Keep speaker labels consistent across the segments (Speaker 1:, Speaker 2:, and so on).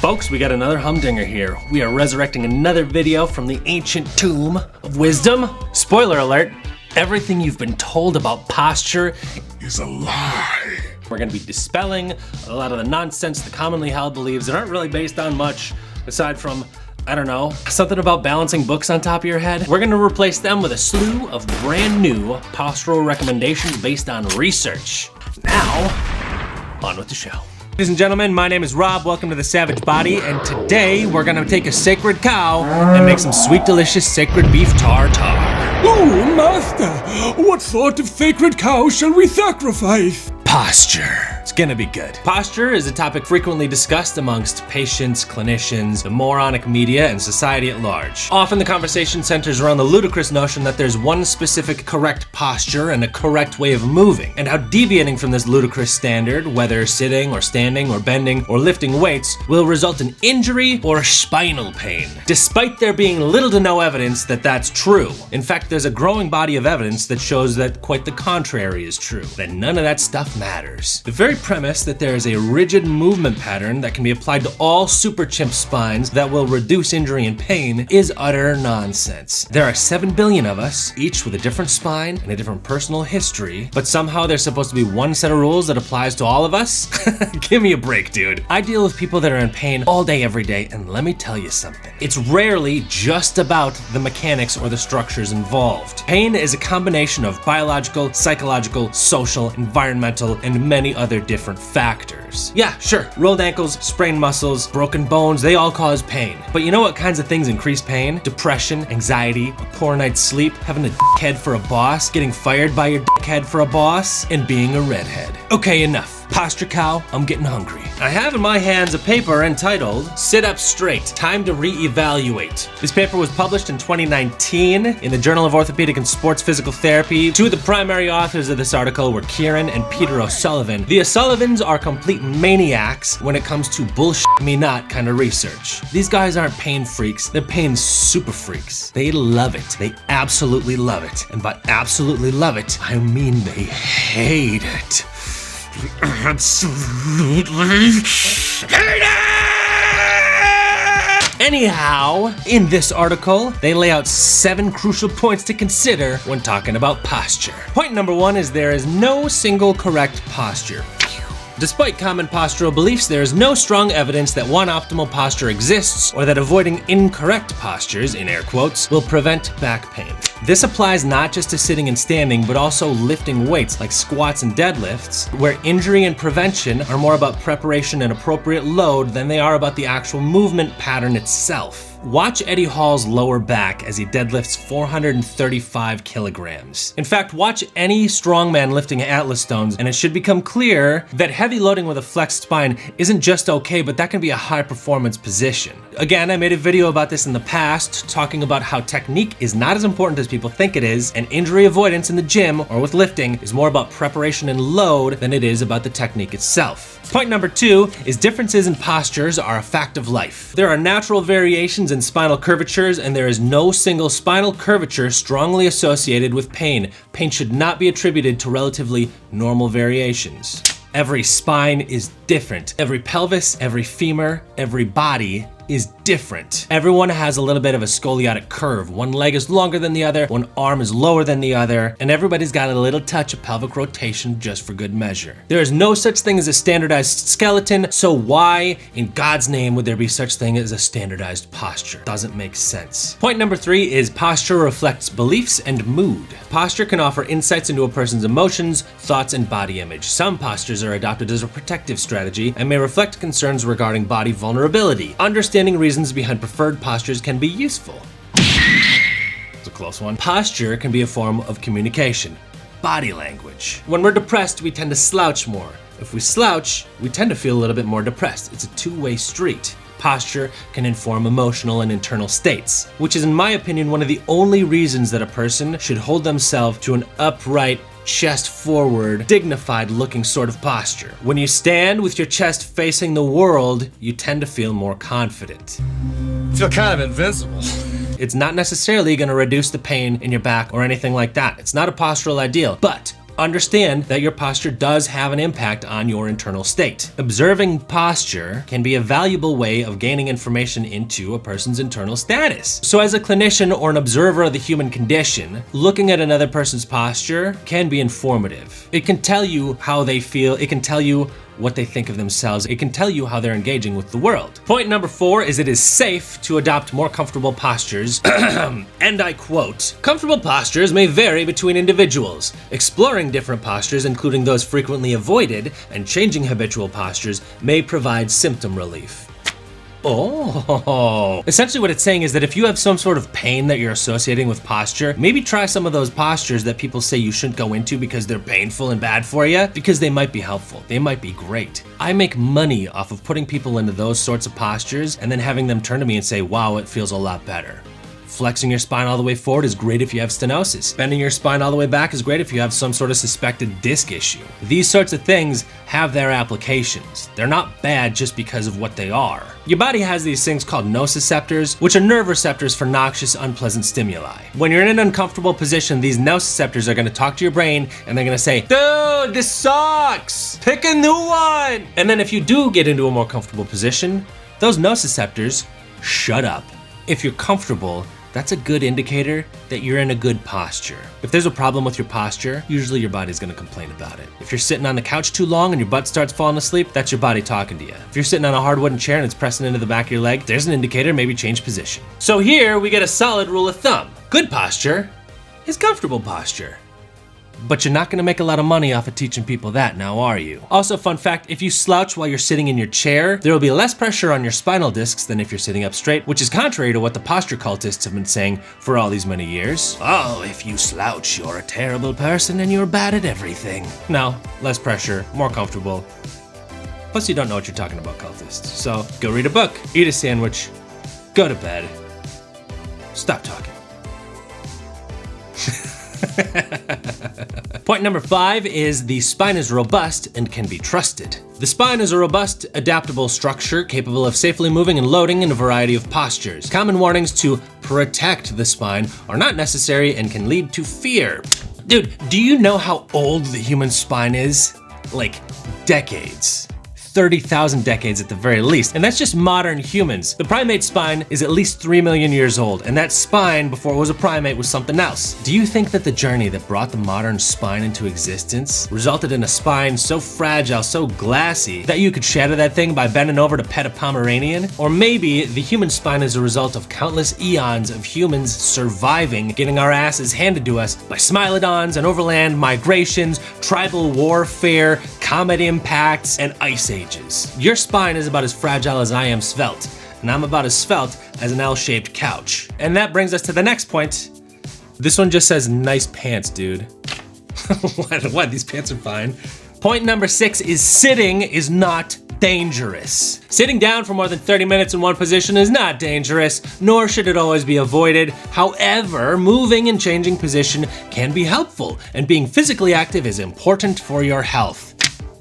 Speaker 1: Folks, we got another humdinger here. We are resurrecting another video from the ancient tomb of wisdom. Spoiler alert, everything you've been told about posture
Speaker 2: is a lie.
Speaker 1: We're gonna be dispelling a lot of the nonsense the commonly held beliefs that aren't really based on much aside from, I don't know, something about balancing books on top of your head. We're gonna replace them with a slew of brand new postural recommendations based on research. Now, on with the show. Ladies and gentlemen, my name is Rob. Welcome to the Savage Body, and today we're gonna take a sacred cow and make some sweet, delicious sacred beef tartare.
Speaker 2: Oh, master, what sort of sacred cow shall we sacrifice?
Speaker 1: Posture. It's gonna be good. Posture is a topic frequently discussed amongst patients, clinicians, the moronic media, and society at large. Often the conversation centers around the ludicrous notion that there's one specific correct posture and a correct way of moving, and how deviating from this ludicrous standard, whether sitting or standing or bending or lifting weights, will result in injury or spinal pain, despite there being little to no evidence that that's true. In fact, there's a growing body of evidence that shows that quite the contrary is true, that none of that stuff matters. The very premise that there is a rigid movement pattern that can be applied to all super chimp spines that will reduce injury and pain is utter nonsense. There are 7 billion of us, each with a different spine and a different personal history, but somehow there's supposed to be one set of rules that applies to all of us? Give me a break, dude. I deal with people that are in pain all day, every day, and let me tell you something. It's rarely just about the mechanics or the structures involved. Pain is a combination of biological, psychological, social, environmental, and many other different factors. Yeah, sure, rolled ankles, sprained muscles, broken bones, they all cause pain. But you know what kinds of things increase pain? Depression, anxiety, a poor night's sleep, having a dickhead for a boss, getting fired by your dickhead for a boss, and being a redhead. Okay, enough. Posture cow, I'm getting hungry. I have in my hands a paper entitled Sit Up Straight, Time to Reevaluate. This paper was published in 2019 in the Journal of Orthopedic and Sports Physical Therapy. Two of the primary authors of this article were Kieran and Peter O'Sullivan. The O'Sullivans are complete maniacs when it comes to bullshit me not kind of research. These guys aren't pain freaks, they're pain super freaks. They love it. They absolutely love it. And by absolutely love it, I mean they hate it. Absolutely hate it! Anyhow, in this article, they lay out 7 crucial points to consider when talking about posture. Point number 1 is there is no single correct posture. Despite common postural beliefs, there is no strong evidence that one optimal posture exists or that avoiding incorrect postures, in air quotes, will prevent back pain. This applies not just to sitting and standing, but also lifting weights like squats and deadlifts, where injury and prevention are more about preparation and appropriate load than they are about the actual movement pattern itself. Watch Eddie Hall's lower back as he deadlifts 435 kilograms. In fact, watch any strongman lifting Atlas stones, and it should become clear that heavy loading with a flexed spine isn't just okay, but that can be a high performance position. Again, I made a video about this in the past, talking about how technique is not as important as people think it is, and injury avoidance in the gym or with lifting is more about preparation and load than it is about the technique itself. Point number 2 is differences in postures are a fact of life. There are natural variations in spinal curvatures, and there is no single spinal curvature strongly associated with pain. Pain should not be attributed to relatively normal variations. Every spine is different. Every pelvis, every femur, every body is different. Everyone has a little bit of a scoliotic curve. One leg is longer than the other, one arm is lower than the other, and everybody's got a little touch of pelvic rotation just for good measure. There is no such thing as a standardized skeleton, so why in God's name would there be such thing as a standardized posture? Doesn't make sense. Point number 3 is posture reflects beliefs and mood. Posture can offer insights into a person's emotions, thoughts, and body image. Some postures are adopted as a protective strategy and may reflect concerns regarding body vulnerability. Understanding reasons behind preferred postures can be useful. It's a close one. Posture can be a form of communication, body language. When we're depressed, we tend to slouch more. If we slouch, we tend to feel a little bit more depressed. It's a two-way street. Posture can inform emotional and internal states, which is, in my opinion, one of the only reasons that a person should hold themselves to an upright, chest forward, dignified looking sort of posture. When you stand with your chest facing the world, you tend to feel more confident.
Speaker 2: I feel kind of invincible.
Speaker 1: It's not necessarily going to reduce the pain in your back or anything like that. It's not a postural ideal, but Understand that your posture does have an impact on your internal state. Observing posture can be a valuable way of gaining information into a person's internal status. So as a clinician or an observer of the human condition, looking at another person's posture can be informative. It can tell you how they feel, it can tell you what they think of themselves. It can tell you how they're engaging with the world. Point number 4 is it is safe to adopt more comfortable postures. And I quote, "Comfortable postures may vary between individuals. Exploring different postures, including those frequently avoided, and changing habitual postures may provide symptom relief." Oh, essentially what it's saying is that if you have some sort of pain that you're associating with posture, maybe try some of those postures that people say you shouldn't go into because they're painful and bad for you, because they might be helpful. They might be great. I make money off of putting people into those sorts of postures and then having them turn to me and say, wow, it feels a lot better. Flexing your spine all the way forward is great if you have stenosis. Bending your spine all the way back is great if you have some sort of suspected disc issue. These sorts of things have their applications. They're not bad just because of what they are. Your body has these things called nociceptors, which are nerve receptors for noxious, unpleasant stimuli. When you're in an uncomfortable position, these nociceptors are gonna talk to your brain and they're gonna say, dude, this sucks, pick a new one. And then if you do get into a more comfortable position, those nociceptors shut up. If you're comfortable, that's a good indicator that you're in a good posture. If there's a problem with your posture, usually your body's gonna complain about it. If you're sitting on the couch too long and your butt starts falling asleep, that's your body talking to you. If you're sitting on a hard wooden chair and it's pressing into the back of your leg, there's an indicator, maybe change position. So here we get a solid rule of thumb. Good posture is comfortable posture. But you're not gonna make a lot of money off of teaching people that, now are you? Also, fun fact, if you slouch while you're sitting in your chair, there will be less pressure on your spinal discs than if you're sitting up straight, which is contrary to what the posture cultists have been saying for all these many years. Oh, if you slouch, you're a terrible person and you're bad at everything. No, less pressure, more comfortable. Plus, you don't know what you're talking about, cultists. So, go read a book, eat a sandwich, go to bed, stop talking. Point number 5 is the spine is robust and can be trusted. The spine is a robust, adaptable structure capable of safely moving and loading in a variety of postures. Common warnings to protect the spine are not necessary and can lead to fear. Dude, do you know how old the human spine is? Like decades. 30,000 decades at the very least, and that's just modern humans. The primate spine is at least 3 million years old, and that spine, before it was a primate, was something else. Do you think that the journey that brought the modern spine into existence resulted in a spine so fragile, so glassy, that you could shatter that thing by bending over to pet a Pomeranian? Or maybe the human spine is a result of countless eons of humans surviving, getting our asses handed to us by smilodons and overland migrations, tribal warfare, comet impacts, and ice ages. Your spine is about as fragile as I am svelte, and I'm about as svelte as an L-shaped couch. And that brings us to the next point. This one just says, nice pants, dude. What? These pants are fine. Point number 6 is sitting is not dangerous. Sitting down for more than 30 minutes in one position is not dangerous, nor should it always be avoided. However, moving and changing position can be helpful, and being physically active is important for your health.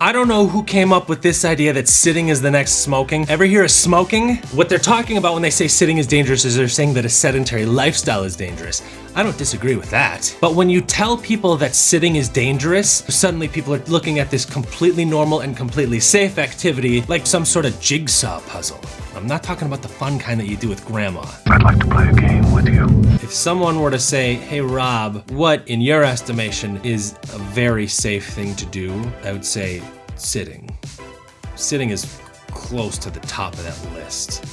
Speaker 1: I don't know who came up with this idea that sitting is the next smoking. Ever hear of smoking? What they're talking about when they say sitting is dangerous is they're saying that a sedentary lifestyle is dangerous. I don't disagree with that. But when you tell people that sitting is dangerous, suddenly people are looking at this completely normal and completely safe activity like some sort of jigsaw puzzle. I'm not talking about the fun kind that you do with grandma.
Speaker 2: I'd like to play a game with you.
Speaker 1: If someone were to say, hey Rob, what in your estimation is a very safe thing to do? I would say sitting. Sitting is close to the top of that list.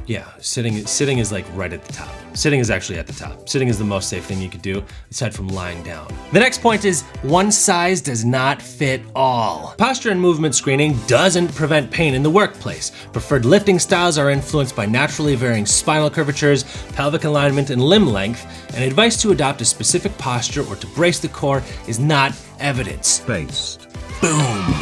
Speaker 1: Yeah, sitting is like right at the top. Sitting is actually at the top. Sitting is the most safe thing you could do, aside from lying down. The next point is one size does not fit all. Posture and movement screening doesn't prevent pain in the workplace. Preferred lifting styles are influenced by naturally varying spinal curvatures, pelvic alignment, and limb length, and advice to adopt a specific posture or to brace the core is not evidence-based. Boom.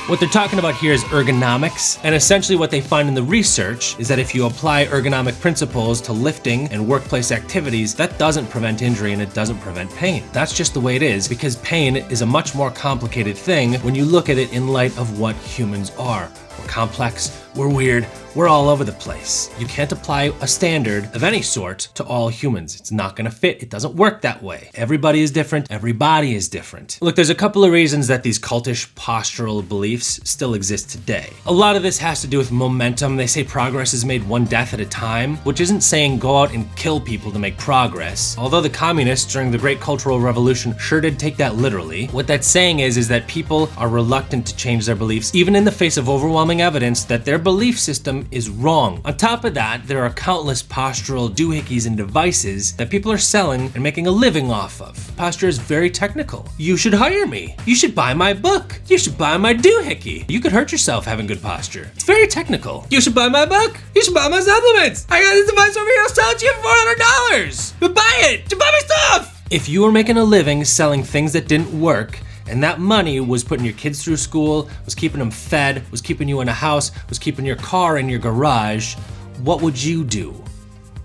Speaker 1: What they're talking about here is ergonomics, and essentially what they find in the research is that if you apply ergonomic principles to lifting and workplace activities, that doesn't prevent injury and it doesn't prevent pain. That's just the way it is, because pain is a much more complicated thing when you look at it in light of what humans are. we're complex, we're weird, we're all over the place. You can't apply a standard of any sort to all humans. It's not gonna fit. It doesn't work that way. Everybody is different. Every body is different. Look, there's a couple of reasons that these cultish postural beliefs still exist today. A lot of this has to do with momentum. They say progress is made one death at a time, which isn't saying go out and kill people to make progress. Although the communists during the Great Cultural Revolution sure did take that literally. What that's saying is that people are reluctant to change their beliefs, even in the face of overwhelming evidence that their belief system is wrong. On top of that, there are countless postural doohickeys and devices that people are selling and making a living off of. Posture is very technical. You should hire me. You should buy my book. You should buy my doohickey. You could hurt yourself having good posture. It's very technical. You should buy my book. You should buy my supplements. I got this device over here. I'll sell it to you for $400. But buy it. To buy my stuff. If you were making a living selling things that didn't work, and that money was putting your kids through school, was keeping them fed, was keeping you in a house, was keeping your car in your garage, what would you do?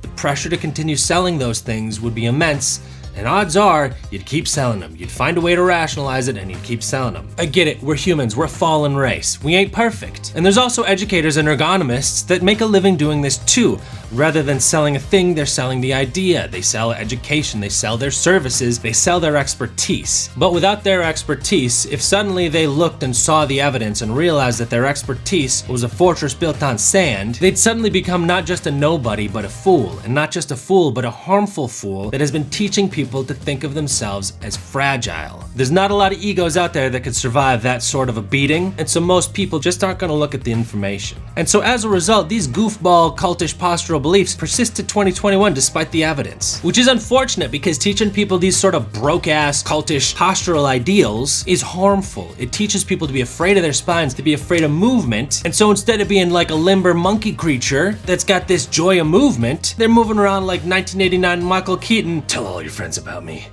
Speaker 1: The pressure to continue selling those things would be immense, and odds are you'd keep selling them. You'd find a way to rationalize it and you'd keep selling them. I get it, we're humans, we're a fallen race. We ain't perfect. And there's also educators and ergonomists that make a living doing this too. Rather than selling a thing, they're selling the idea. They sell education, they sell their services, they sell their expertise. But without their expertise, if suddenly they looked and saw the evidence and realized that their expertise was a fortress built on sand, they'd suddenly become not just a nobody, but a fool. And not just a fool, but a harmful fool that has been teaching people to think of themselves as fragile. There's not a lot of egos out there that could survive that sort of a beating, and so most people just aren't gonna look at the information. And so as a result, these goofball, cultish, postural beliefs persist to 2021 despite the evidence. Which is unfortunate because teaching people these sort of broke-ass, cultish, postural ideals is harmful. It teaches people to be afraid of their spines, to be afraid of movement, and so instead of being like a limber monkey creature that's got this joy of movement, they're moving around like 1989 Michael Keaton. Tell all your friends about me.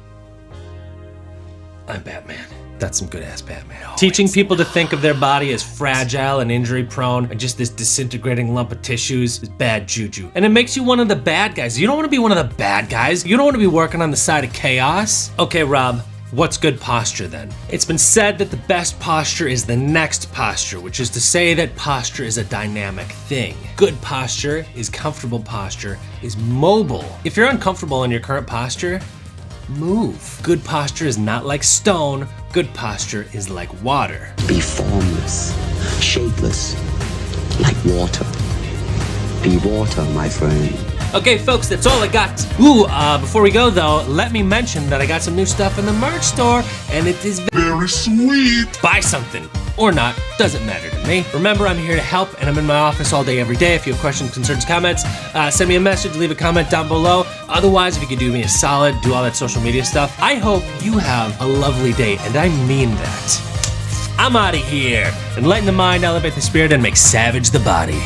Speaker 1: I'm Batman. That's some good ass Batman. Teaching people to think of their body as fragile and injury prone and just this disintegrating lump of tissues is bad juju. And it makes you one of the bad guys. You don't want to be one of the bad guys. You don't want to be working on the side of chaos. Okay, Rob, what's good posture then? It's been said that the best posture is the next posture, which is to say that posture is a dynamic thing. Good posture is comfortable posture, is mobile. If you're uncomfortable in your current posture, move. Good posture is not like stone. Good posture is like water.
Speaker 3: Be formless, shapeless, like water. Be water, my friend.
Speaker 1: Okay, folks, that's all I got. Before we go though, let me mention that I got some new stuff in the merch store, and it is very sweet. Buy something. Or not, doesn't matter to me. Remember, I'm here to help, and I'm in my office all day, every day. If you have questions, concerns, comments, send me a message, leave a comment down below. Otherwise, if you could do me a solid, do all that social media stuff, I hope you have a lovely day, and I mean that. I'm out of here. Enlighten the mind, elevate the spirit, and make savage the body.